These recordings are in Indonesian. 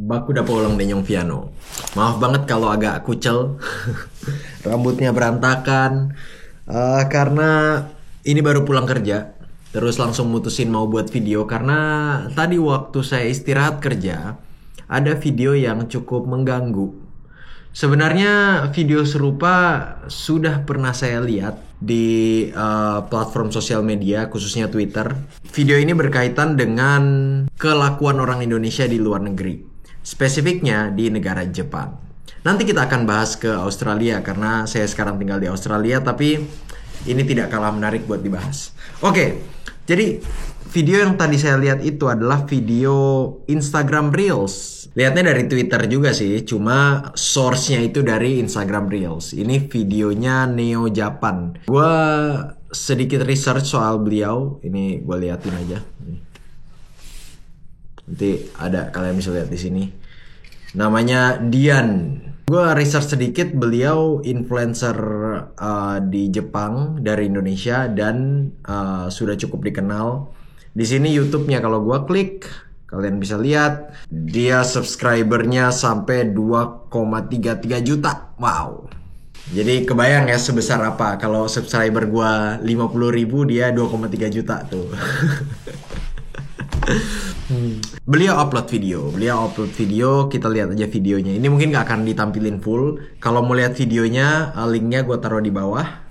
Baku udah pulang Denyong Viano. Maaf banget kalau agak kucel. Rambutnya berantakan. Karena ini baru pulang kerja. Terus langsung mutusin mau buat video. Karena tadi waktu saya istirahat kerja, ada video yang cukup mengganggu. Sebenarnya video serupa sudah pernah saya lihat di platform sosial media, khususnya Twitter. Video ini berkaitan dengan kelakuan orang Indonesia di luar negeri, spesifiknya di negara Jepang. Nanti kita akan bahas ke Australia karena saya sekarang tinggal di Australia, tapi ini tidak kalah menarik buat dibahas. Oke, jadi video yang tadi saya lihat itu adalah video Instagram Reels. Lihatnya dari Twitter juga sih, cuma source-nya itu dari Instagram Reels. Ini videonya Neo Japan. Gue sedikit research soal beliau. Ini gue liatin aja. Nanti ada, kalian bisa lihat di sini. Namanya Dian. Gue research sedikit, beliau influencer di Jepang dari Indonesia dan sudah cukup dikenal. Di sini YouTube-nya kalau gue klik, kalian bisa lihat dia subscribernya sampai 2,33 juta. Wow. Jadi kebayang ya sebesar apa kalau subscriber gua 50.000, dia 2,3 juta tuh. Beliau upload video, kita lihat aja videonya. Ini mungkin gak akan ditampilin full. Kalau mau lihat videonya, linknya gue taruh di bawah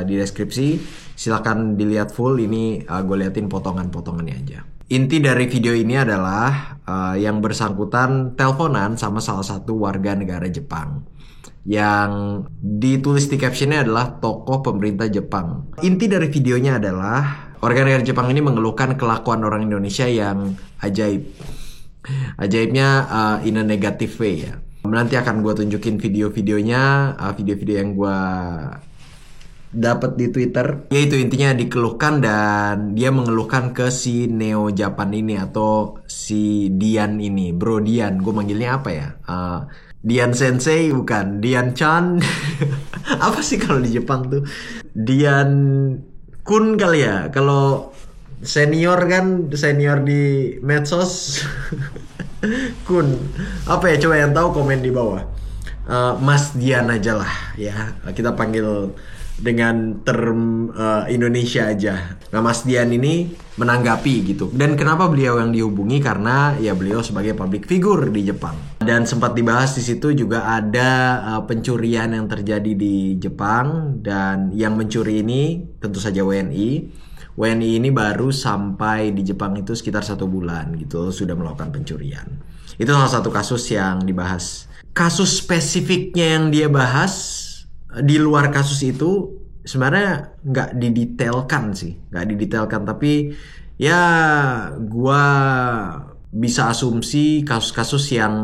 di deskripsi. Silahkan dilihat full. Ini gue liatin potongan-potongannya aja. Inti dari video ini adalah yang bersangkutan teleponan sama salah satu warga negara Jepang. Yang ditulis di captionnya adalah tokoh pemerintah Jepang. Inti dari videonya adalah warga negara Jepang ini mengeluhkan kelakuan orang Indonesia yang ajaib. Ajaibnya in a negative way ya. Nanti akan gue tunjukin video-videonya, video-video yang gue dapat di Twitter, yaitu intinya dikeluhkan dan dia mengeluhkan ke si Neo Japan ini atau si Dian ini, Bro Dian, gue manggilnya apa ya? Dian Sensei bukan, Dian Chan. Apa sih kalau di Jepang tuh? Dian Kun kali ya, kalau senior kan senior di medsos. Kun, apa ya? Coba yang tahu komen di bawah. Mas Dian aja lah ya, kita panggil dengan term Indonesia aja. Nah, Mas Dian ini menanggapi gitu. Dan kenapa beliau yang dihubungi? Karena ya beliau sebagai public figure di Jepang. Dan sempat dibahas di situ juga ada pencurian yang terjadi di Jepang, dan yang mencuri ini tentu saja WNI. WNI ini baru sampai di Jepang itu sekitar 1 bulan gitu, sudah melakukan pencurian. Itu salah satu kasus yang dibahas. Kasus spesifiknya yang dia bahas di luar kasus itu sebenarnya nggak didetailkan, tapi ya gua bisa asumsi kasus-kasus yang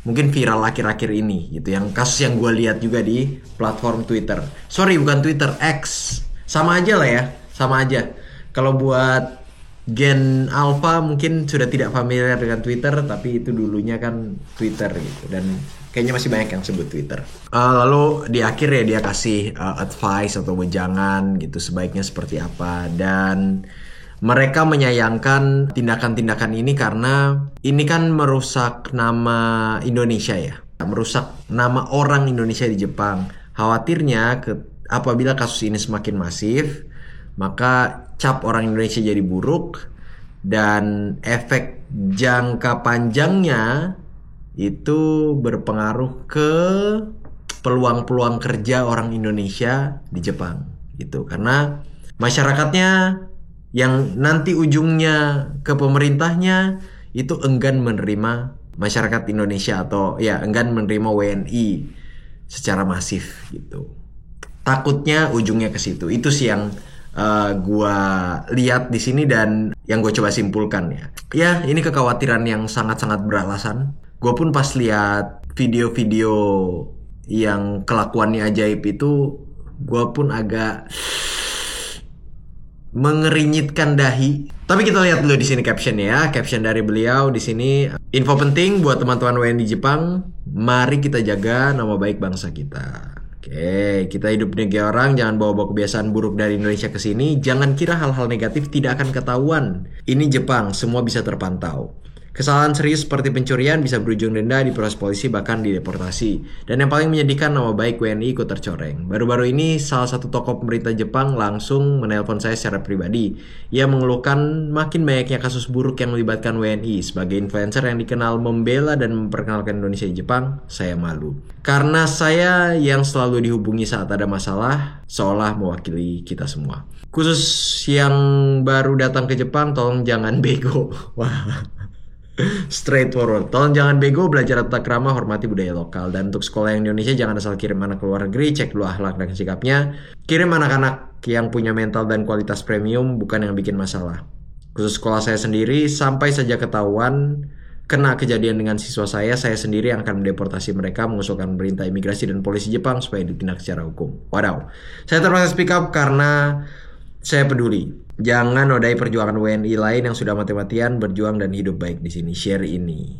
mungkin viral akhir-akhir ini gitu, yang kasus yang gua lihat juga di platform Twitter. Sorry, bukan Twitter, X. Sama aja lah ya, sama aja. Kalau buat Gen Alpha mungkin sudah tidak familiar dengan Twitter, tapi itu dulunya kan Twitter gitu, dan kayaknya masih banyak yang sebut Twitter. Lalu di akhir ya dia kasih advice atau wejangan gitu, sebaiknya seperti apa. Dan mereka menyayangkan tindakan-tindakan ini karena ini kan merusak nama Indonesia ya, merusak nama orang Indonesia di Jepang. Khawatirnya apabila kasus ini semakin masif, maka cap orang Indonesia jadi buruk, dan efek jangka panjangnya itu berpengaruh ke peluang-peluang kerja orang Indonesia di Jepang gitu. Karena masyarakatnya yang nanti ujungnya ke pemerintahnya itu enggan menerima masyarakat Indonesia, atau ya enggan menerima WNI secara masif gitu. Takutnya ujungnya ke situ. Itu sih yang gua lihat di sini dan yang gue coba simpulkan ya. Ya, ini kekhawatiran yang sangat-sangat beralasan. Gue pun pas lihat video-video yang kelakuannya ajaib itu, gue pun agak mengerinyitkan dahi. Tapi kita lihat dulu di sini captionnya ya. Caption dari beliau di sini, info penting buat teman-teman WNI Jepang, mari kita jaga nama baik bangsa kita. Oke, kita hidup di negara orang, jangan bawa-bawa kebiasaan buruk dari Indonesia ke sini. Jangan kira hal-hal negatif tidak akan ketahuan. Ini Jepang, semua bisa terpantau. Kesalahan serius seperti pencurian bisa berujung denda, diproses polisi, bahkan dideportasi. Dan yang paling menyedihkan, nama baik WNI ikut tercoreng. Baru-baru ini salah satu tokoh pemerintah Jepang langsung menelpon saya secara pribadi. Ia mengeluhkan makin banyaknya kasus buruk yang melibatkan WNI. Sebagai influencer yang dikenal membela dan memperkenalkan Indonesia di Jepang, saya malu. Karena saya yang selalu dihubungi saat ada masalah, seolah mewakili kita semua. Khusus yang baru datang ke Jepang, tolong jangan bego. Wah. Straightforward. Tolong jangan bego, belajar tata krama, hormati budaya lokal. Dan untuk sekolah yang di Indonesia, jangan asal kirim anak ke luar negeri, cek dulu akhlak dan sikapnya. Kirim anak-anak yang punya mental dan kualitas premium, bukan yang bikin masalah. Khusus sekolah saya sendiri, sampai saja ketahuan kena kejadian dengan siswa saya sendiri yang akan mendeportasi mereka, mengusulkan perintah imigrasi dan polisi Jepang supaya ditindak secara hukum. Wadaw. Saya terpaksa speak up karena saya peduli. Jangan nodai perjuangan WNI lain yang sudah mati-matian berjuang dan hidup baik di sini. Share ini.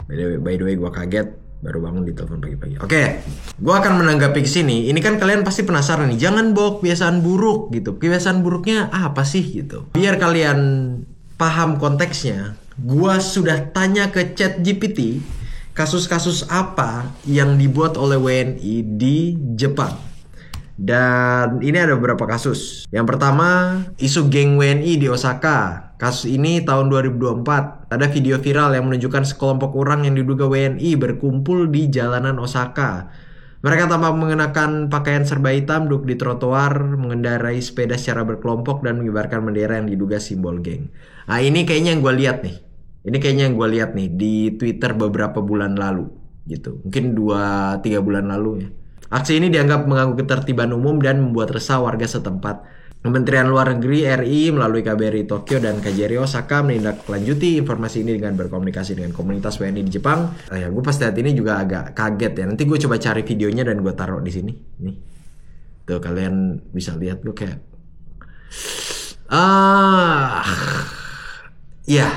By the way, gue kaget baru bangun di telepon pagi-pagi. Oke, gue akan menanggapi ke sini. Ini kan kalian pasti penasaran nih. Jangan bawa kebiasaan buruk gitu. Kebiasaan buruknya apa sih gitu? Biar kalian paham konteksnya. Gue sudah tanya ke ChatGPT kasus-kasus apa yang dibuat oleh WNI di Jepang. Dan ini ada beberapa kasus. Yang pertama, isu geng WNI di Osaka. Kasus ini tahun 2024. Ada video viral yang menunjukkan sekelompok orang yang diduga WNI berkumpul di jalanan Osaka. Mereka tampak mengenakan pakaian serba hitam, duduk di trotoar, mengendarai sepeda secara berkelompok dan mengibarkan bendera yang diduga simbol geng. Nah, ini kayaknya yang gue lihat nih. Ini kayaknya yang gue lihat nih di Twitter beberapa bulan lalu gitu. Mungkin 2-3 bulan lalu ya. Aksi ini dianggap mengganggu ketertiban umum dan membuat resah warga setempat. Kementerian Luar Negeri RI melalui KBRI Tokyo dan KJRI Osaka menindaklanjuti informasi ini dengan berkomunikasi dengan komunitas WNI di Jepang. Ya, gue pas lihat ini juga agak kaget ya. Nanti gue coba cari videonya dan gue taruh di sini. Nih, tuh kalian bisa lihat gue kayak, ya,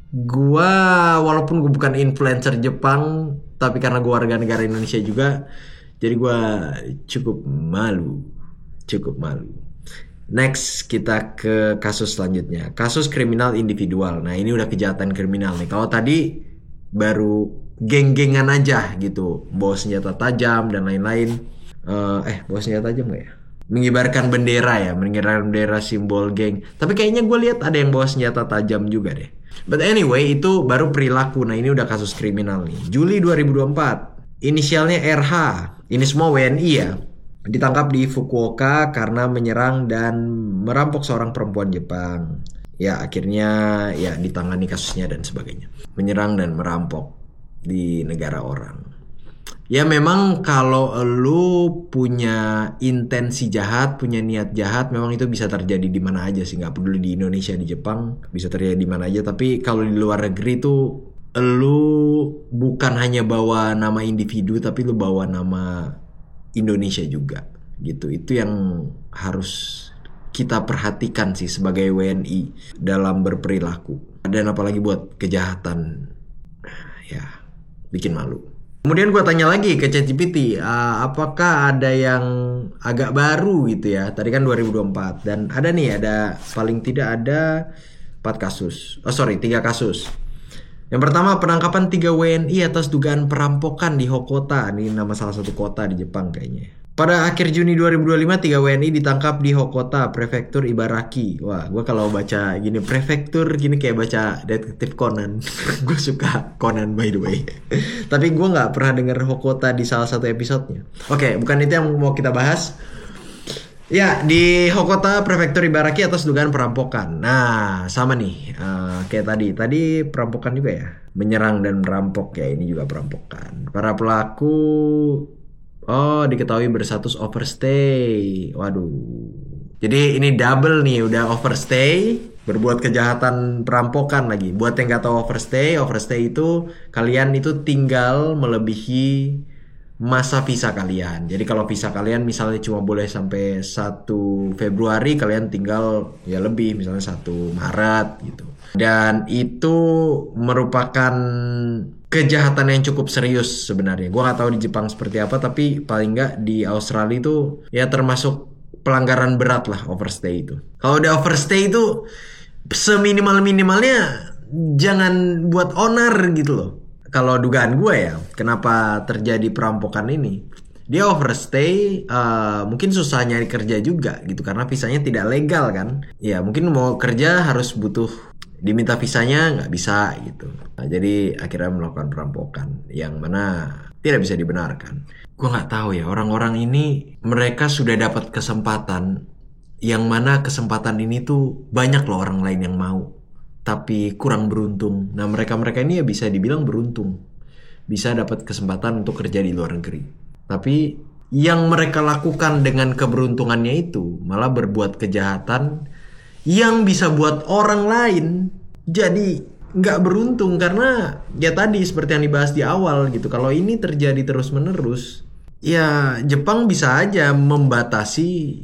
gue walaupun gue bukan influencer Jepang, tapi karena gue warga negara Indonesia juga. Jadi gue cukup malu. Next kita ke kasus selanjutnya. Kasus kriminal individual. Nah ini udah kejahatan kriminal nih. Kalau tadi baru geng-gengan aja gitu. Bawa senjata tajam dan lain-lain. Bawa senjata tajam gak ya? Mengibarkan bendera ya. Mengibarkan bendera simbol geng. Tapi kayaknya gue lihat ada yang bawa senjata tajam juga deh. But anyway itu baru perilaku. Nah ini udah kasus kriminal nih. Juli 2024. Inisialnya RH, ini semua WNI ya, ditangkap di Fukuoka karena menyerang dan merampok seorang perempuan Jepang. Ya akhirnya ya ditangani kasusnya dan sebagainya. Menyerang dan merampok di negara orang. Ya memang kalau lu punya intensi jahat, punya niat jahat, memang itu bisa terjadi di mana aja sih. Gak peduli di Indonesia, di Jepang, bisa terjadi di mana aja. Tapi kalau di luar negeri tuh lu bukan hanya bawa nama individu tapi lu bawa nama Indonesia juga gitu. Itu yang harus kita perhatikan sih sebagai WNI dalam berperilaku. Dan apalagi buat kejahatan, ya bikin malu. Kemudian gue tanya lagi ke ChatGPT, apakah ada yang agak baru gitu ya. Tadi kan 2024 dan ada paling tidak ada 3 kasus. Yang pertama, penangkapan 3 WNI atas dugaan perampokan di Hokota. Ini nama salah satu kota di Jepang kayaknya. Pada akhir Juni 2025, 3 WNI ditangkap di Hokota, prefektur Ibaraki. Wah, gue kalau baca gini prefektur gini kayak baca detektif Conan. Gue suka Conan by the way. Tapi gue nggak pernah dengar Hokota di salah satu episodenya. Oke, bukan itu yang mau kita bahas. Ya, di Hokota, prefektur Ibaraki atas dugaan perampokan. Nah, sama nih, kayak tadi perampokan juga ya. Menyerang dan merampok ya, ini juga perampokan. Para pelaku, diketahui berstatus overstay. Waduh. Jadi ini double nih, udah overstay, berbuat kejahatan perampokan lagi. Buat yang nggak tahu overstay itu kalian itu tinggal melebihi masa visa kalian. Jadi kalau visa kalian misalnya cuma boleh sampai 1 Februari, kalian tinggal ya lebih, misalnya 1 Maret gitu. Dan itu merupakan kejahatan yang cukup serius sebenarnya. Gue gak tahu di Jepang seperti apa, tapi paling nggak di Australia itu ya termasuk pelanggaran berat lah overstay itu. Kalau udah overstay itu seminimal-minimalnya jangan buat onar gitu loh. Kalau dugaan gue ya, kenapa terjadi perampokan ini? Dia overstay, mungkin susah nyari kerja juga gitu karena visanya tidak legal kan. Ya mungkin mau kerja harus butuh diminta visanya, nggak bisa gitu. Nah, jadi akhirnya melakukan perampokan yang mana tidak bisa dibenarkan. Gue nggak tahu ya, orang-orang ini mereka sudah dapat kesempatan yang mana kesempatan ini tuh banyak loh orang lain yang mau, tapi kurang beruntung. Nah mereka-mereka ini ya bisa dibilang beruntung, bisa dapat kesempatan untuk kerja di luar negeri. Tapi yang mereka lakukan dengan keberuntungannya itu malah berbuat kejahatan yang bisa buat orang lain jadi nggak beruntung. Karena ya tadi seperti yang dibahas di awal gitu, kalau ini terjadi terus-menerus, ya Jepang bisa aja membatasi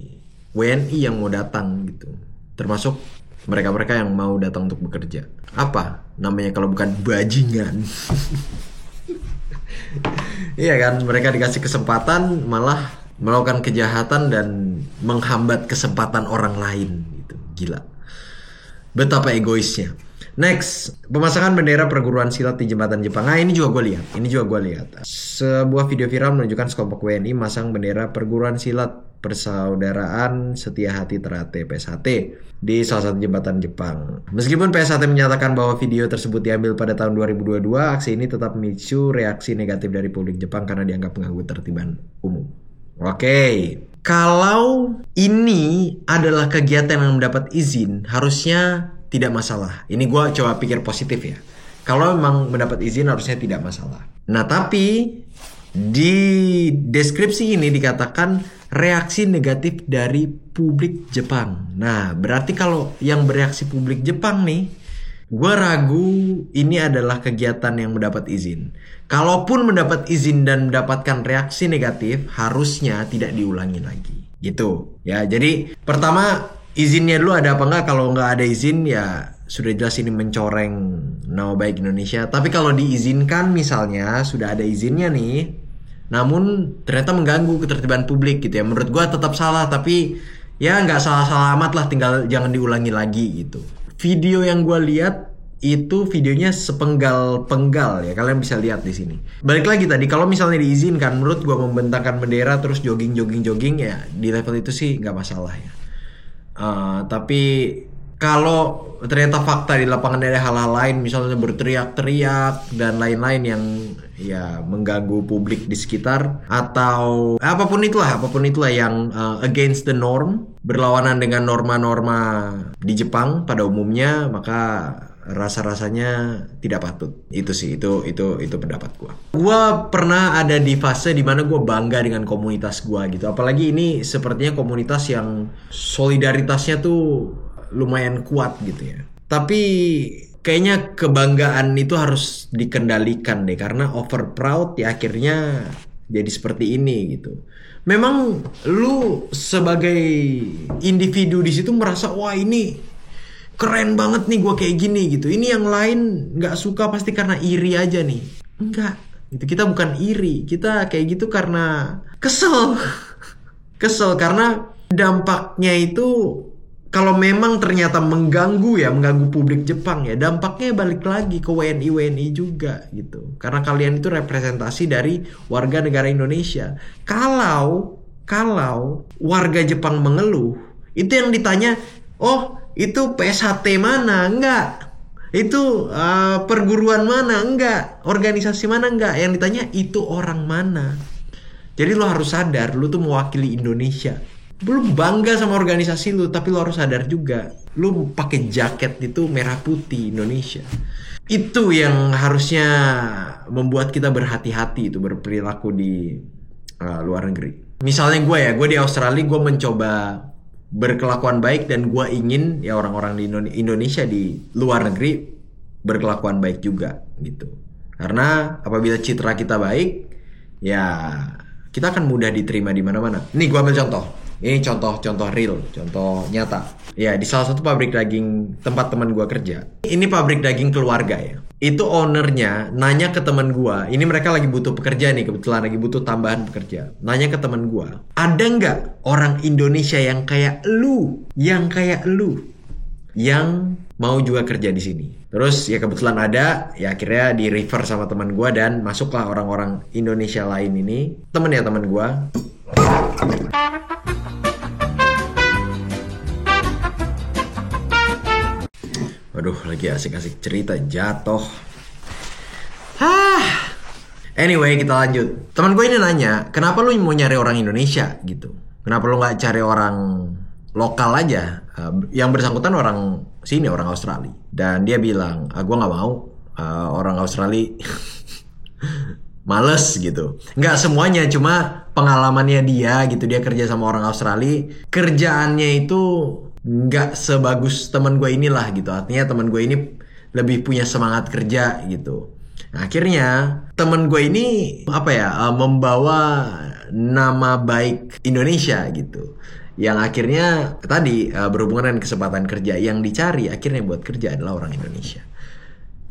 WNI yang mau datang gitu, termasuk mereka-mereka yang mau datang untuk bekerja. Apa namanya kalau bukan bajingan? Iya kan, mereka dikasih kesempatan malah melakukan kejahatan dan menghambat kesempatan orang lain gitu. Gila. Betapa egoisnya. Next, pemasangan bendera perguruan silat di jembatan Jepang. Nah, ini juga gue lihat. Sebuah video viral menunjukkan sekelompok WNI masang bendera perguruan silat Persaudaraan Setia Hati Teratai (PSHT) di salah satu jembatan Jepang. Meskipun PSHT menyatakan bahwa video tersebut diambil pada tahun 2022, aksi ini tetap memicu reaksi negatif dari publik Jepang karena dianggap mengganggu tertiban umum. Oke, kalau ini adalah kegiatan yang mendapat izin, harusnya tidak masalah. Ini gue coba pikir positif ya. Kalau memang mendapat izin harusnya tidak masalah. Nah tapi di deskripsi ini dikatakan reaksi negatif dari publik Jepang. Nah berarti kalau yang bereaksi publik Jepang nih, gue ragu ini adalah kegiatan yang mendapat izin. Kalaupun mendapat izin dan mendapatkan reaksi negatif, harusnya tidak diulangi lagi. Gitu ya. Jadi pertama, izinnya dulu ada apa enggak. Kalau nggak ada izin ya sudah jelas ini mencoreng nama baik Indonesia. Tapi kalau diizinkan misalnya sudah ada izinnya nih, namun ternyata mengganggu ketertiban publik gitu ya, menurut gue tetap salah. Tapi ya nggak salah-salah amat lah, tinggal jangan diulangi lagi gitu. Video yang gue lihat itu videonya sepenggal-penggal ya, kalian bisa lihat di sini. Balik lagi tadi, kalau misalnya diizinkan, menurut gue membentangkan bendera terus jogging ya di level itu sih nggak masalah ya. Tapi kalau ternyata fakta di lapangan ada hal-hal lain, misalnya berteriak-teriak dan lain-lain yang ya mengganggu publik di sekitar, atau apapun itulah yang against the norm, berlawanan dengan norma-norma di Jepang pada umumnya, maka rasa-rasanya tidak patut. Itu sih, itu pendapat gue. Gue pernah ada di fase dimana gue bangga dengan komunitas gue gitu. Apalagi ini sepertinya komunitas yang solidaritasnya tuh lumayan kuat gitu ya. Tapi kayaknya kebanggaan itu harus dikendalikan deh, karena over proud ya akhirnya jadi seperti ini gitu. Memang lu sebagai individu di situ merasa wah ini keren banget nih gue kayak gini gitu. Ini yang lain nggak suka pasti karena iri aja nih. Enggak, gitu. Kita bukan iri, kita kayak gitu karena kesel. Kesel karena dampaknya itu kalau memang ternyata mengganggu publik Jepang ya, dampaknya balik lagi ke WNI juga gitu. Karena kalian itu representasi dari warga negara Indonesia. Kalau warga Jepang mengeluh, itu yang ditanya, oh itu PSHT mana? Enggak. Itu perguruan mana? Enggak. Organisasi mana? Enggak. Yang ditanya itu orang mana. Jadi lo harus sadar, lo tuh mewakili Indonesia. Lu bangga sama organisasi lu, tapi lu harus sadar juga, lu pakai jaket itu merah putih Indonesia. Itu yang harusnya membuat kita berhati-hati itu berperilaku di luar negeri. Misalnya gue di Australia, gue mencoba berkelakuan baik dan gue ingin ya orang-orang di Indonesia di luar negeri berkelakuan baik juga gitu. Karena apabila citra kita baik, ya kita akan mudah diterima di mana-mana. Nih gue ambil contoh. Ini contoh real, contoh nyata. Ya, di salah satu pabrik daging tempat teman gue kerja. Ini pabrik daging keluarga ya. Itu ownernya nanya ke teman gue. Ini mereka lagi butuh pekerja nih, kebetulan lagi butuh tambahan pekerja. Nanya ke teman gue, ada nggak orang Indonesia yang kayak lu, yang mau juga kerja di sini? Terus ya kebetulan ada, ya akhirnya di refer sama teman gue dan masuklah orang-orang Indonesia lain ini. Temen ya teman gue. Waduh, lagi asik-asik cerita jatuh. Anyway, kita lanjut. Teman gue ini nanya, kenapa lu mau nyari orang Indonesia gitu? Kenapa lu nggak cari orang lokal aja? Yang bersangkutan orang sini, orang Australia. Dan dia bilang, gue nggak mau orang Australia. Males gitu. Nggak semuanya, cuma pengalamannya dia gitu. Dia kerja sama orang Australia. Kerjaannya itu nggak sebagus teman gue inilah gitu. Artinya teman gue ini lebih punya semangat kerja gitu. Nah, akhirnya teman gue ini membawa nama baik Indonesia gitu. Yang akhirnya tadi berhubungan dengan kesempatan kerja yang dicari akhirnya buat kerja adalah orang Indonesia.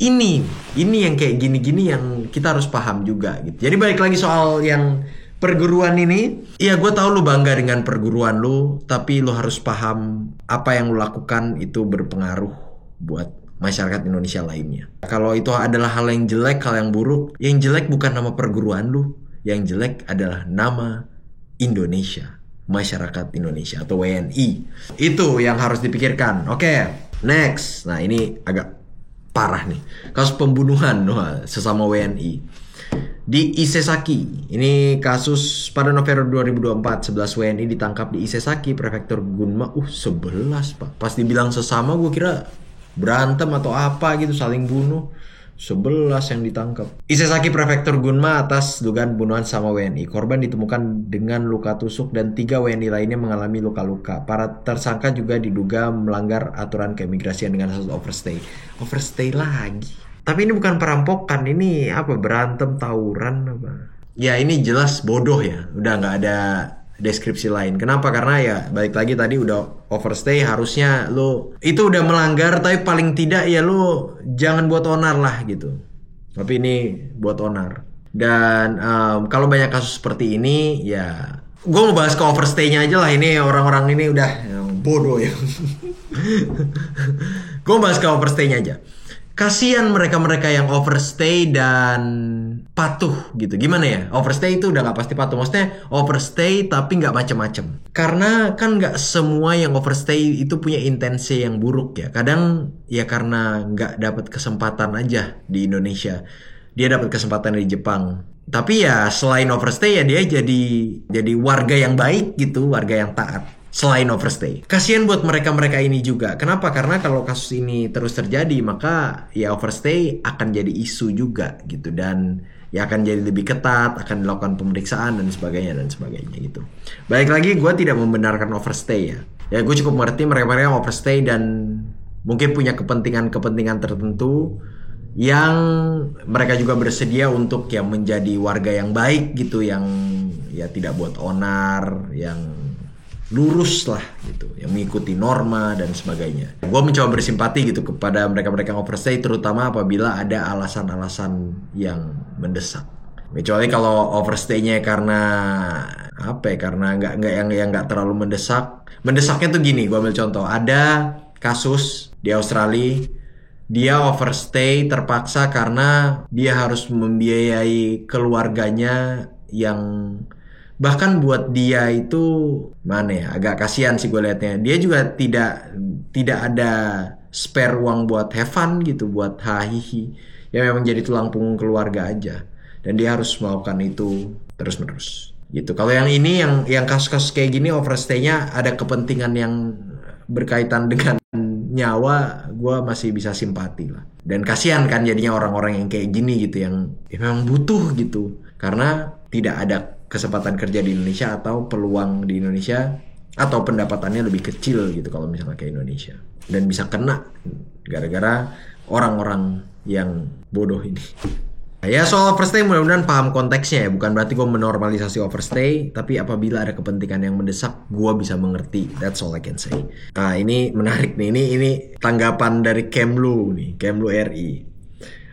Ini yang kayak gini-gini yang kita harus paham juga gitu. Jadi balik lagi soal yang perguruan ini, ya gue tahu lu bangga dengan perguruan lu, tapi lu harus paham apa yang lu lakukan itu berpengaruh buat masyarakat Indonesia lainnya. Kalau itu adalah hal yang jelek, hal yang buruk, yang jelek bukan nama perguruan lu, yang jelek adalah nama Indonesia, masyarakat Indonesia atau WNI. Itu yang harus dipikirkan. Oke, next. Nah ini agak parah nih, kasus pembunuhan sesama WNI. Di Isesaki, ini kasus pada November 2024, 11 WNI ditangkap di Isesaki, prefektur Gunma. 11 pak. Pas dibilang sesama gue kira berantem atau apa gitu, saling bunuh. 11 yang ditangkap. Isesaki prefektur Gunma atas dugaan pembunuhan sama WNI. Korban ditemukan dengan luka tusuk dan 3 WNI lainnya mengalami luka-luka. Para tersangka juga diduga melanggar aturan keimigrasian dengan kasus overstay. Overstay lagi. Tapi ini bukan perampokan, ini berantem, tawuran apa. Ya ini jelas bodoh ya, udah nggak ada deskripsi lain. Kenapa? Karena ya balik lagi tadi udah overstay, harusnya lo itu udah melanggar, tapi paling tidak ya lo jangan buat onar lah gitu. Tapi ini buat onar. Dan kalau banyak kasus seperti ini ya, gue mau bahas ke overstay-nya aja lah. Ini orang-orang ini udah bodoh ya. Gue bahas ke overstay-nya aja. Kasian mereka-mereka yang overstay dan patuh gitu. Gimana ya? Overstay itu udah gak pasti patuh. Maksudnya overstay tapi gak macem-macem. Karena kan gak semua yang overstay itu punya intensi yang buruk ya. Kadang ya karena gak dapat kesempatan aja di Indonesia. Dia dapat kesempatan di Jepang. Tapi ya selain overstay ya dia jadi warga yang baik gitu. Warga yang taat. Selain overstay. Kasian buat mereka-mereka ini juga. Kenapa? Karena kalau kasus ini terus terjadi, maka ya overstay akan jadi isu juga gitu. Dan ya akan jadi lebih ketat, akan dilakukan pemeriksaan dan sebagainya gitu. Balik lagi, gue tidak membenarkan overstay ya. Ya gue cukup mengerti mereka-mereka yang overstay dan mungkin punya kepentingan-kepentingan tertentu yang mereka juga bersedia untuk ya menjadi warga yang baik gitu. Yang ya tidak buat onar, yang lurus lah gitu, yang mengikuti norma dan sebagainya. Gue mencoba bersimpati gitu kepada mereka-mereka yang overstay, terutama apabila ada alasan-alasan yang mendesak. Kecuali kalau overstay-nya karena karena nggak yang terlalu mendesak. Mendesaknya tuh gini, gue ambil contoh. Ada kasus di Australia, dia overstay terpaksa karena dia harus membiayai keluarganya yang bahkan buat dia itu agak kasihan sih gue liatnya. Dia juga tidak ada spare uang buat have fun gitu, buat hahihi. Ya memang jadi tulang punggung keluarga aja. Dan dia harus melakukan itu terus-menerus gitu. Kalau yang ini yang kasus-kasus kayak gini overstay-nya ada kepentingan yang berkaitan dengan nyawa, gue masih bisa simpati lah. Dan kasihan kan jadinya orang-orang yang kayak gini gitu, yang memang butuh gitu. Karena tidak ada kesempatan kerja di Indonesia atau peluang di Indonesia, atau pendapatannya lebih kecil gitu kalau misalnya kayak Indonesia, dan bisa kena gara-gara orang-orang yang bodoh ini. Ya soal overstay mudah-mudahan paham konteksnya ya. Bukan berarti gue menormalisasi overstay, tapi apabila ada kepentingan yang mendesak, gue bisa mengerti. That's all I can say. Nah ini menarik nih. Ini tanggapan dari Kemlu RI.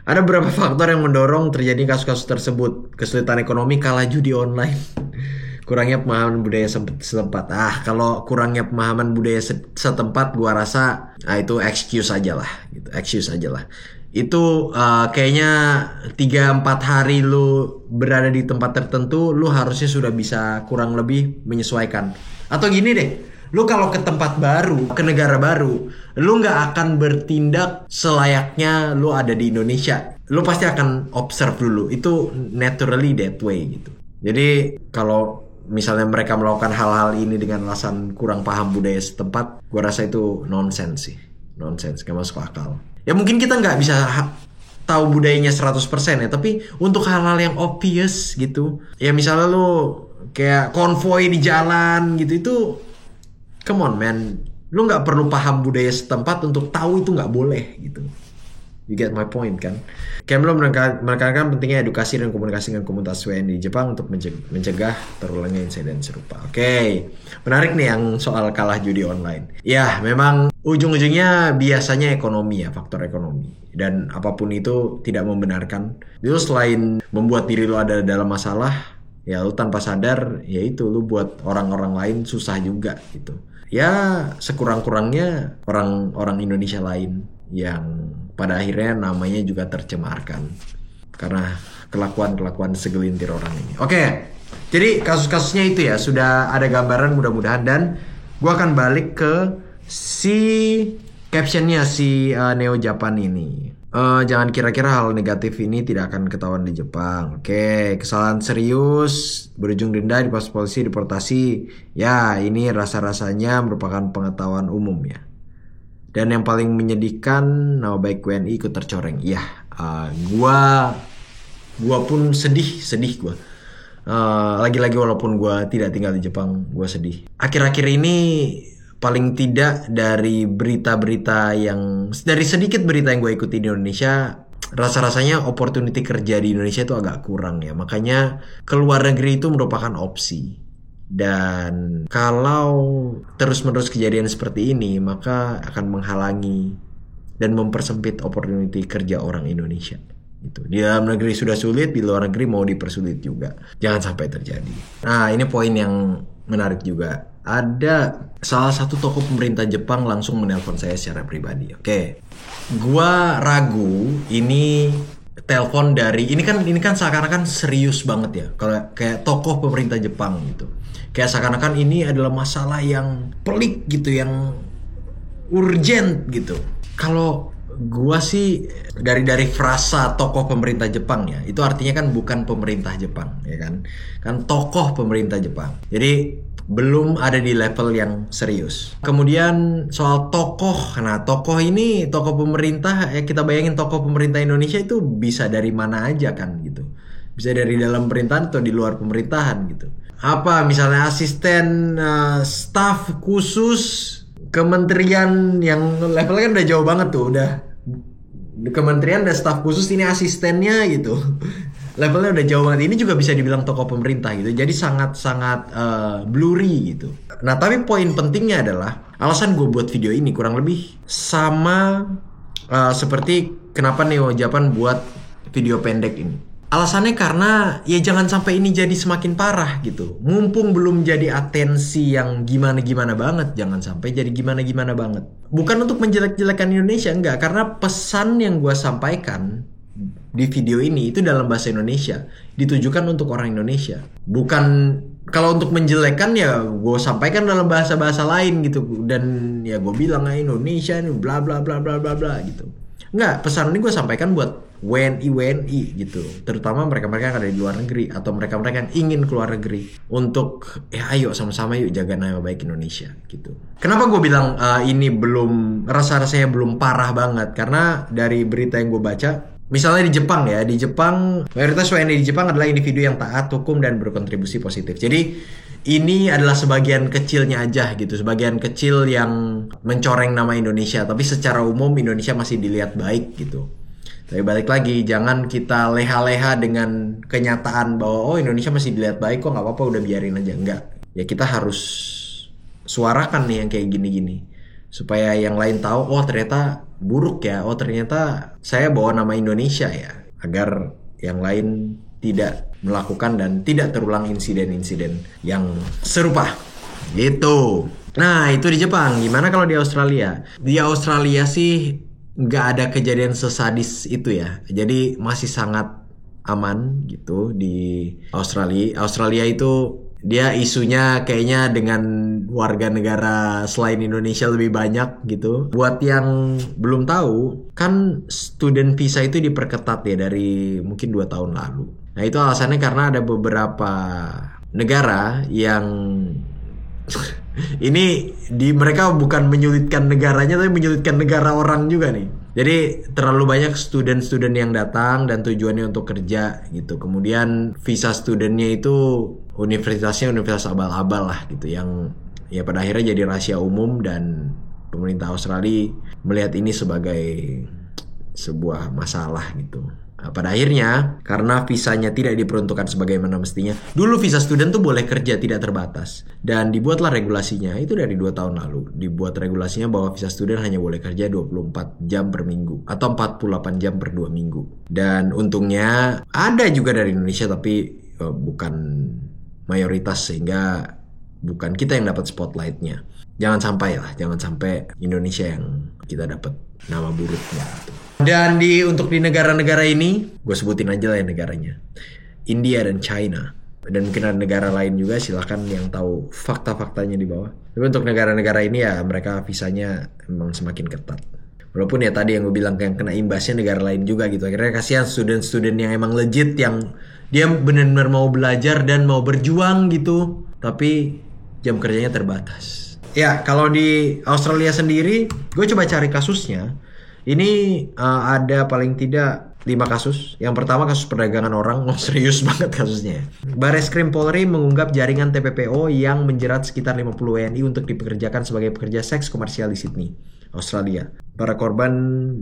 Ada beberapa faktor yang mendorong terjadi kasus-kasus tersebut. Kesulitan ekonomi, kalah judi online. Kurangnya pemahaman budaya setempat. Kalau kurangnya pemahaman budaya setempat, gua rasa itu excuse aja lah gitu. Excuse aja lah. Itu kayaknya 3-4 hari lu berada di tempat tertentu, lu harusnya sudah bisa kurang lebih menyesuaikan. Atau gini deh, lu kalau ke tempat baru, ke negara baru, lu nggak akan bertindak selayaknya lu ada di Indonesia. Lu pasti akan observe dulu. Itu naturally that way gitu. Jadi kalau misalnya mereka melakukan hal-hal ini dengan alasan kurang paham budaya setempat, gua rasa itu nonsense sih. Nonsense, gak masuk akal. Ya mungkin kita nggak bisa tahu budayanya 100% ya, tapi untuk hal-hal yang obvious gitu. Ya misalnya lu kayak konvoy di jalan gitu, itu come on man. Lu nggak perlu paham budaya setempat untuk tahu itu nggak boleh gitu. You get my point kan? Kemlo menekankan pentingnya edukasi dan komunikasi dengan komunitas WNI di Jepang untuk mencegah terulangnya insiden serupa. Oke, menarik nih yang soal kalah judi online. Ya, memang ujung-ujungnya biasanya ekonomi ya, faktor ekonomi. Dan apapun itu tidak membenarkan. Itu selain membuat diri lo ada dalam masalah, ya lo tanpa sadar, ya itu lo buat orang-orang lain susah juga gitu. Ya, sekurang-kurangnya orang-orang Indonesia lain yang pada akhirnya namanya juga tercemarkan karena kelakuan segelintir orang ini. Oke, jadi kasus-kasusnya itu ya sudah ada gambaran mudah-mudahan, dan gue akan balik ke si captionnya si Neo Japan ini. Jangan kira-kira hal negatif ini tidak akan ketahuan di Jepang. Oke, kesalahan serius berujung denda di pos polisi, deportasi. Ya, ini rasa-rasanya merupakan pengetahuan umum ya. Dan yang paling menyedihkan, nama baik WNI ikut tercoreng. Iya, gua pun sedih gua. Lagi-lagi walaupun gua tidak tinggal di Jepang, gua sedih. Akhir-akhir ini paling tidak dari berita-berita dari sedikit berita yang gue ikuti di Indonesia, rasa-rasanya opportunity kerja di Indonesia itu agak kurang ya. Makanya keluar negeri itu merupakan opsi. Dan kalau terus-menerus kejadian seperti ini, maka akan menghalangi dan mempersempit opportunity kerja orang Indonesia. Gitu. Di dalam negeri sudah sulit, di luar negeri mau dipersulit juga. Jangan sampai terjadi. Nah, ini poin yang menarik juga. Ada salah satu tokoh pemerintah Jepang langsung menelpon saya secara pribadi. Oke. Gua ragu ini telepon dari ini kan seakan-akan serius banget ya. Kalau kayak tokoh pemerintah Jepang gitu. Kayak seakan-akan ini adalah masalah yang pelik gitu, yang urgent gitu. Kalau gua sih dari frasa tokoh pemerintah Jepang ya, itu artinya kan bukan pemerintah Jepang ya kan tokoh pemerintah Jepang. Jadi belum ada di level yang serius. Kemudian soal tokoh, nah tokoh ini tokoh pemerintah ya, kita bayangin tokoh pemerintah Indonesia itu bisa dari mana aja kan gitu. Bisa dari dalam pemerintahan atau di luar pemerintahan gitu. Apa misalnya asisten staf khusus kementerian yang levelnya kan udah jauh banget tuh, udah kementerian ada staf khusus, ini asistennya gitu. Levelnya udah jauh banget. Ini juga bisa dibilang tokoh pemerintah gitu. Jadi sangat blurry gitu. Nah tapi poin pentingnya adalah alasan gue buat video ini kurang lebih sama seperti kenapa Neo Japan buat video pendek ini. Alasannya karena ya jangan sampai ini jadi semakin parah gitu. Mumpung belum jadi atensi yang gimana-gimana banget, jangan sampai jadi gimana-gimana banget. Bukan untuk menjelek-jelekan Indonesia, enggak. Karena pesan yang gue sampaikan di video ini itu dalam bahasa Indonesia, ditujukan untuk orang Indonesia. Bukan kalau untuk menjelekkan ya gue sampaikan dalam bahasa-bahasa lain gitu. Dan ya gue bilang Indonesia ini bla bla bla bla bla bla gitu. Enggak, pesan ini gue sampaikan buat WNI gitu, terutama mereka-mereka yang ada di luar negeri atau mereka-mereka yang ingin keluar negeri, untuk ya ayo sama-sama yuk jaga nama baik Indonesia gitu. Kenapa gue bilang ini belum, rasa-rasanya belum parah banget, karena dari berita yang gue baca, misalnya di Jepang ya, di Jepang mayoritas WNI di Jepang adalah individu yang taat hukum dan berkontribusi positif. Jadi ini adalah sebagian kecilnya aja gitu, sebagian kecil yang mencoreng nama Indonesia, tapi secara umum Indonesia masih dilihat baik gitu. Tapi balik lagi, jangan kita leha-leha dengan kenyataan bahwa oh Indonesia masih dilihat baik kok, nggak apa-apa udah biarin aja. Enggak, ya kita harus suarakan nih yang kayak gini-gini supaya yang lain tahu oh ternyata buruk ya, oh ternyata saya bawa nama Indonesia ya, agar yang lain tidak melakukan dan tidak terulang insiden-insiden yang serupa. Gitu. Nah, itu di Jepang. Gimana kalau di Australia? Di Australia sih nggak ada kejadian sesadis itu ya. Jadi masih sangat aman gitu di Australia. Australia itu dia isunya kayaknya dengan warga negara selain Indonesia lebih banyak gitu. Buat yang belum tahu, kan student visa itu diperketat ya dari mungkin 2 tahun lalu. Nah, itu alasannya karena ada beberapa negara yang ini mereka bukan menyulitkan negaranya tapi menyulitkan negara orang juga nih. Jadi terlalu banyak student-student yang datang dan tujuannya untuk kerja gitu. Kemudian visa studentnya itu universitasnya universitas abal-abal lah gitu, yang ya pada akhirnya jadi rahasia umum, dan pemerintah Australia melihat ini sebagai sebuah masalah gitu. Nah, pada akhirnya karena visanya tidak diperuntukkan sebagaimana mestinya. Dulu visa student tuh boleh kerja tidak terbatas, dan dibuatlah regulasinya itu dari 2 tahun lalu. Dibuat regulasinya bahwa visa student hanya boleh kerja 24 jam per minggu atau 48 jam per 2 minggu. Dan untungnya ada juga dari Indonesia, tapi bukan mayoritas, sehingga bukan kita yang dapat spotlightnya. Jangan sampai Indonesia yang kita dapat nama buruknya gitu. Dan untuk di negara-negara ini, gue sebutin aja lah ya negaranya, India dan China, dan mungkin ada negara lain juga, silahkan yang tahu fakta-faktanya di bawah. Tapi untuk negara-negara ini ya mereka visanya memang semakin ketat. Walaupun ya tadi yang gue bilang yang kena imbasnya negara lain juga gitu. Akhirnya kasihan student-student yang emang legit, yang dia benar-benar mau belajar dan mau berjuang gitu, tapi jam kerjanya terbatas. Ya, kalau di Australia sendiri, gue coba cari kasusnya. Ini ada paling tidak 5 kasus. Yang pertama kasus perdagangan orang. Serius banget kasusnya. Bareskrim Polri mengungkap jaringan TPPO yang menjerat sekitar 50 WNI untuk dipekerjakan sebagai pekerja seks komersial di Sydney, Australia. Para korban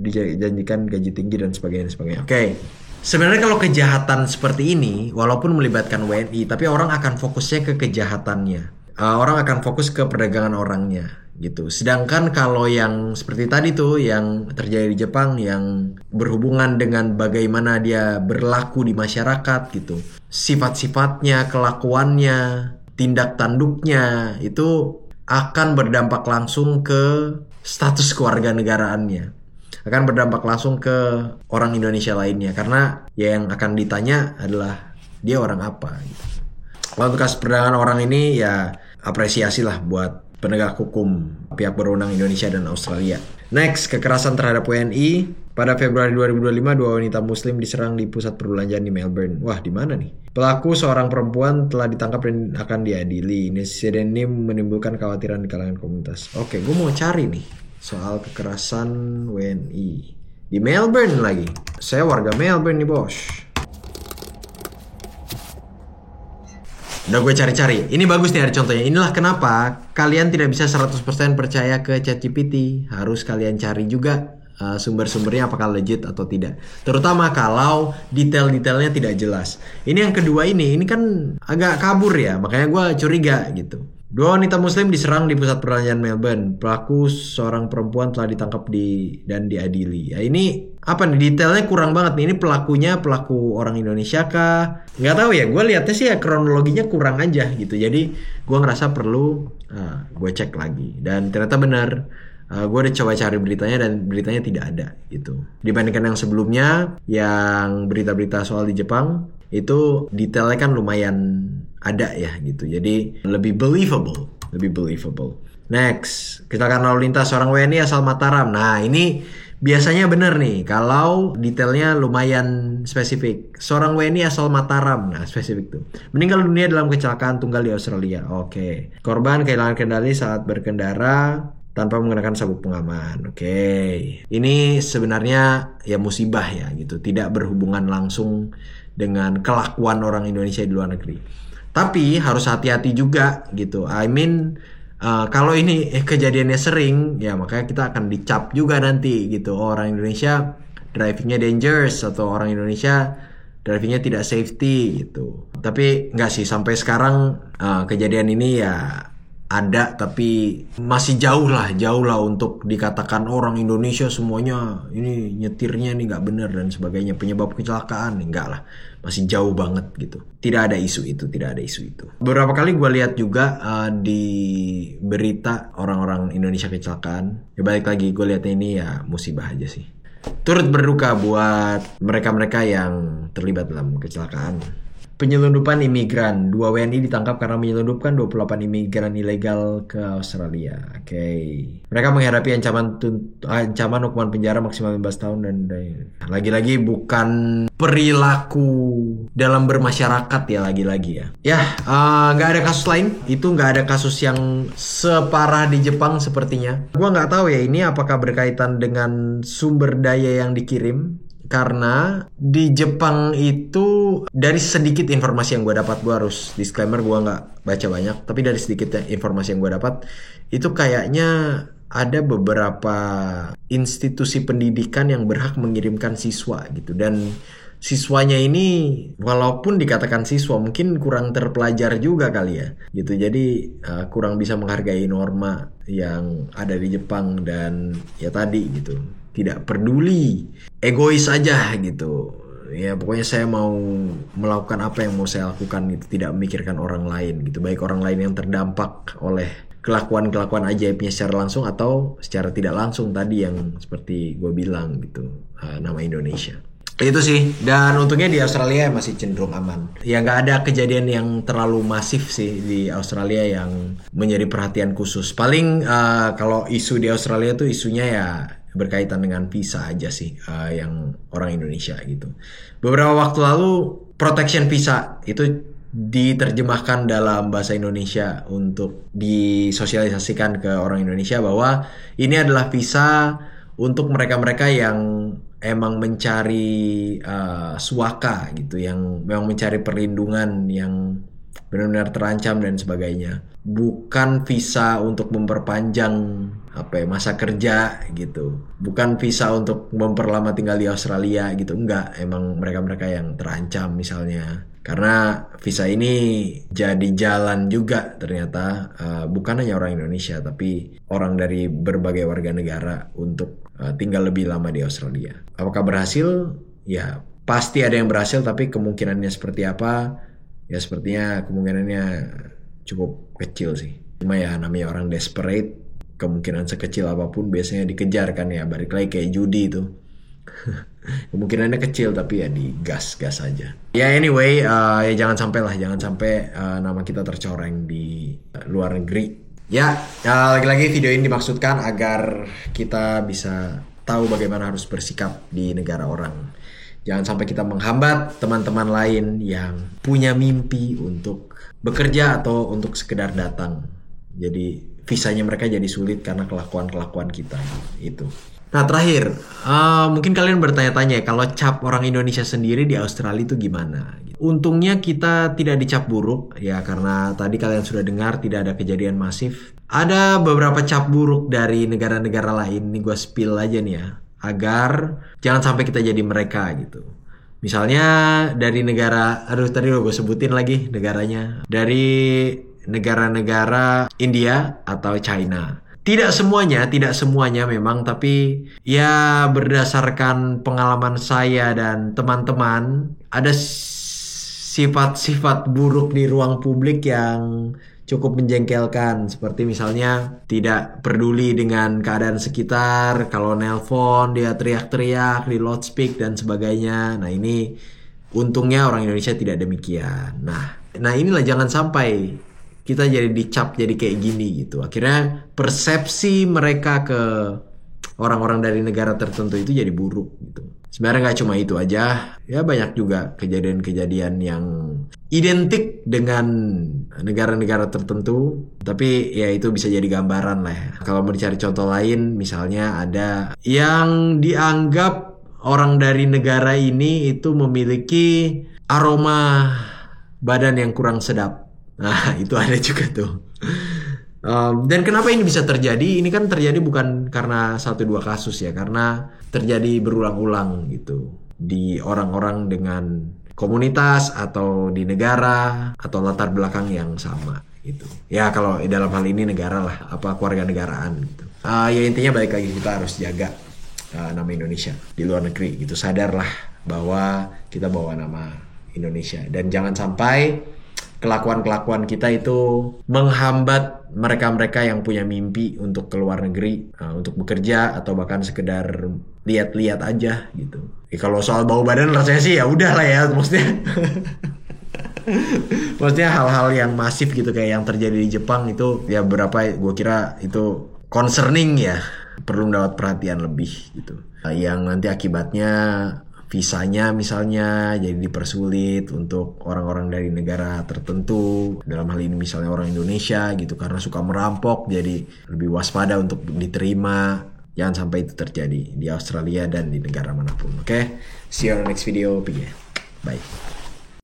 dijanjikan gaji tinggi dan sebagainya. Oke. Sebenarnya kalau kejahatan seperti ini, walaupun melibatkan WNI, tapi orang akan fokusnya ke kejahatannya. Orang akan fokus ke perdagangan orangnya gitu. Sedangkan kalau yang seperti tadi tuh yang terjadi di Jepang, yang berhubungan dengan bagaimana dia berlaku di masyarakat gitu, sifat-sifatnya, kelakuannya, tindak tanduknya, itu akan berdampak langsung ke status kewarganegaraannya, akan berdampak langsung ke orang Indonesia lainnya, karena ya yang akan ditanya adalah dia orang apa gitu. Kalau untuk kasus perdagangan orang ini ya apresiasi lah buat penegak hukum, pihak berwenang Indonesia dan Australia. Next, kekerasan terhadap WNI. Pada Februari 2025, 2 wanita muslim diserang di pusat perbelanjaan di Melbourne. Wah, di mana nih? Pelaku seorang perempuan telah ditangkap dan akan diadili. Insiden ini menimbulkan kekhawatiran di kalangan komunitas. Oke, gue mau cari nih soal kekerasan WNI di Melbourne lagi. Saya warga Melbourne nih, bos. Udah gue cari-cari. Ini bagus nih ada contohnya. Inilah kenapa kalian tidak bisa 100% percaya ke ChatGPT. Harus kalian cari juga sumber-sumbernya apakah legit atau tidak. Terutama kalau detail-detailnya tidak jelas. Ini yang kedua ini kan agak kabur ya. Makanya gue curiga gitu. 2 wanita muslim diserang di pusat perbelanjaan Melbourne. Pelaku seorang perempuan telah ditangkap dan diadili. Ya, ini apa nih, detailnya kurang banget nih. Ini pelaku orang Indonesia kah? Nggak tahu ya. Gue lihatnya sih ya kronologinya kurang aja gitu. Jadi gue ngerasa perlu gue cek lagi. Dan ternyata benar. Gue udah coba cari beritanya dan beritanya tidak ada gitu. Dibandingkan yang sebelumnya, yang berita-berita soal di Jepang, itu detailnya kan lumayan ada ya gitu. Jadi lebih believable. Next, kecelakaan lalu lintas seorang WNI asal Mataram. Nah, ini biasanya bener nih kalau detailnya lumayan spesifik. Seorang WNI asal Mataram. Nah, spesifik tuh. Meninggal dunia dalam kecelakaan tunggal di Australia. Oke. Korban kehilangan kendali saat berkendara tanpa menggunakan sabuk pengaman. Oke. Ini sebenarnya ya musibah ya gitu. Tidak berhubungan langsung dengan kelakuan orang Indonesia di luar negeri. Tapi harus hati-hati juga gitu. I mean, kalau ini kejadiannya sering, ya makanya kita akan dicap juga nanti gitu. Orang Indonesia drivingnya dangerous, atau orang Indonesia drivingnya tidak safety gitu. Tapi nggak sih, sampai sekarang kejadian ini ya ada, tapi masih jauh lah untuk dikatakan orang Indonesia semuanya ini nyetirnya nih nggak bener dan sebagainya, penyebab kecelakaan enggak lah, masih jauh banget gitu. Tidak ada isu itu. Beberapa kali gue lihat juga di berita orang-orang Indonesia kecelakaan. Ya balik lagi, gue lihatnya ini ya musibah aja sih. Turut berduka buat mereka-mereka yang terlibat dalam kecelakaan. Penyelundupan imigran. 2 WNI ditangkap karena menyelundupkan 28 imigran ilegal ke Australia. Oke. Mereka menghadapi ancaman hukuman penjara maksimal 15 tahun dan lagi-lagi bukan perilaku dalam bermasyarakat ya, lagi-lagi ya. Ya, nggak ada kasus lain. Itu nggak ada kasus yang separah di Jepang sepertinya. Gua nggak tahu ya ini apakah berkaitan dengan sumber daya yang dikirim. Karena di Jepang itu dari sedikit informasi yang gue dapat, gue harus disclaimer gue nggak baca banyak, tapi dari sedikit informasi yang gue dapat itu kayaknya ada beberapa institusi pendidikan yang berhak mengirimkan siswa gitu, dan siswanya ini walaupun dikatakan siswa mungkin kurang terpelajar juga kali ya gitu, jadi kurang bisa menghargai norma yang ada di Jepang dan ya tadi gitu, tidak peduli, egois aja gitu. Ya pokoknya saya mau melakukan apa yang mau saya lakukan gitu, tidak memikirkan orang lain gitu, baik orang lain yang terdampak oleh kelakuan ajaibnya secara langsung atau secara tidak langsung tadi yang seperti gue bilang gitu, nama Indonesia. Itu sih, dan untungnya di Australia masih cenderung aman. Ya nggak ada kejadian yang terlalu masif sih di Australia yang menjadi perhatian khusus. Paling kalau isu di Australia tuh isunya ya berkaitan dengan visa aja sih, yang orang Indonesia gitu. Beberapa waktu lalu protection visa itu diterjemahkan dalam bahasa Indonesia untuk disosialisasikan ke orang Indonesia bahwa ini adalah visa untuk mereka-mereka yang emang mencari suaka gitu, yang memang mencari perlindungan, yang benar-benar terancam dan sebagainya. Bukan visa untuk memperpanjang masa kerja gitu. Bukan visa untuk memperlama tinggal di Australia gitu. Enggak, emang mereka-mereka yang terancam misalnya. Karena visa ini jadi jalan juga ternyata, bukan hanya orang Indonesia tapi orang dari berbagai warga negara untuk tinggal lebih lama di Australia. Apakah berhasil? Ya pasti ada yang berhasil, tapi kemungkinannya seperti apa? Ya sepertinya kemungkinannya cukup kecil sih. Cuma ya namanya orang desperate, kemungkinan sekecil apapun biasanya dikejar kan ya, balik lagi kayak judi itu. Kemungkinannya kecil tapi ya digas-gas aja. Ya anyway, ya jangan sampai nama kita tercoreng di luar negeri. Ya, lagi-lagi video ini dimaksudkan agar kita bisa tahu bagaimana harus bersikap di negara orang. Jangan sampai kita menghambat teman-teman lain yang punya mimpi untuk bekerja atau untuk sekedar datang. Jadi visanya mereka jadi sulit karena kelakuan-kelakuan kita itu. Nah terakhir, mungkin kalian bertanya-tanya kalau cap orang Indonesia sendiri di Australia itu gimana? Untungnya kita tidak dicap buruk ya, karena tadi kalian sudah dengar tidak ada kejadian masif. Ada beberapa cap buruk dari negara-negara lain, ini gue spill aja nih ya, agar jangan sampai kita jadi mereka gitu. Misalnya dari negara, tadi gue sebutin lagi negaranya, dari negara-negara India atau China. Tidak semuanya memang, tapi ya berdasarkan pengalaman saya dan teman-teman, ada sifat-sifat buruk di ruang publik yang cukup menjengkelkan, seperti misalnya tidak peduli dengan keadaan sekitar, kalau nelpon dia teriak-teriak di loudspeak dan sebagainya. Nah ini untungnya orang Indonesia tidak demikian. Nah inilah jangan sampai kita jadi dicap jadi kayak gini gitu. Akhirnya persepsi mereka ke orang-orang dari negara tertentu itu jadi buruk gitu. Sebenarnya nggak cuma itu aja, ya banyak juga kejadian-kejadian yang identik dengan negara-negara tertentu. Tapi ya itu bisa jadi gambaran lah ya. Kalau mau dicari contoh lain, misalnya ada yang dianggap orang dari negara ini itu memiliki aroma badan yang kurang sedap. Nah itu ada juga tuh. Dan kenapa ini bisa terjadi? Ini kan terjadi bukan karena 1-2 kasus ya, karena terjadi berulang-ulang gitu di orang-orang dengan komunitas atau di negara atau latar belakang yang sama Itu ya kalau dalam hal ini negara lah, apa keluarga negaraan gitu. Ya intinya balik lagi kita harus jaga nama Indonesia di luar negeri gitu. Sadarlah bahwa kita bawa nama Indonesia, dan jangan sampai kelakuan-kelakuan kita itu menghambat mereka-mereka yang punya mimpi untuk keluar negeri, untuk bekerja atau bahkan sekedar lihat-lihat aja gitu. Kalau soal bau badan rasanya sih ya udah lah ya, maksudnya hal-hal yang masif gitu kayak yang terjadi di Jepang itu ya berapa gue kira itu concerning ya, perlu mendapat perhatian lebih gitu. Yang nanti akibatnya visanya misalnya jadi dipersulit untuk orang-orang dari negara tertentu, dalam hal ini misalnya orang Indonesia gitu, karena suka merampok jadi lebih waspada untuk diterima. Jangan sampai itu terjadi di Australia dan di negara manapun. Oke, see you on the next video. Bye.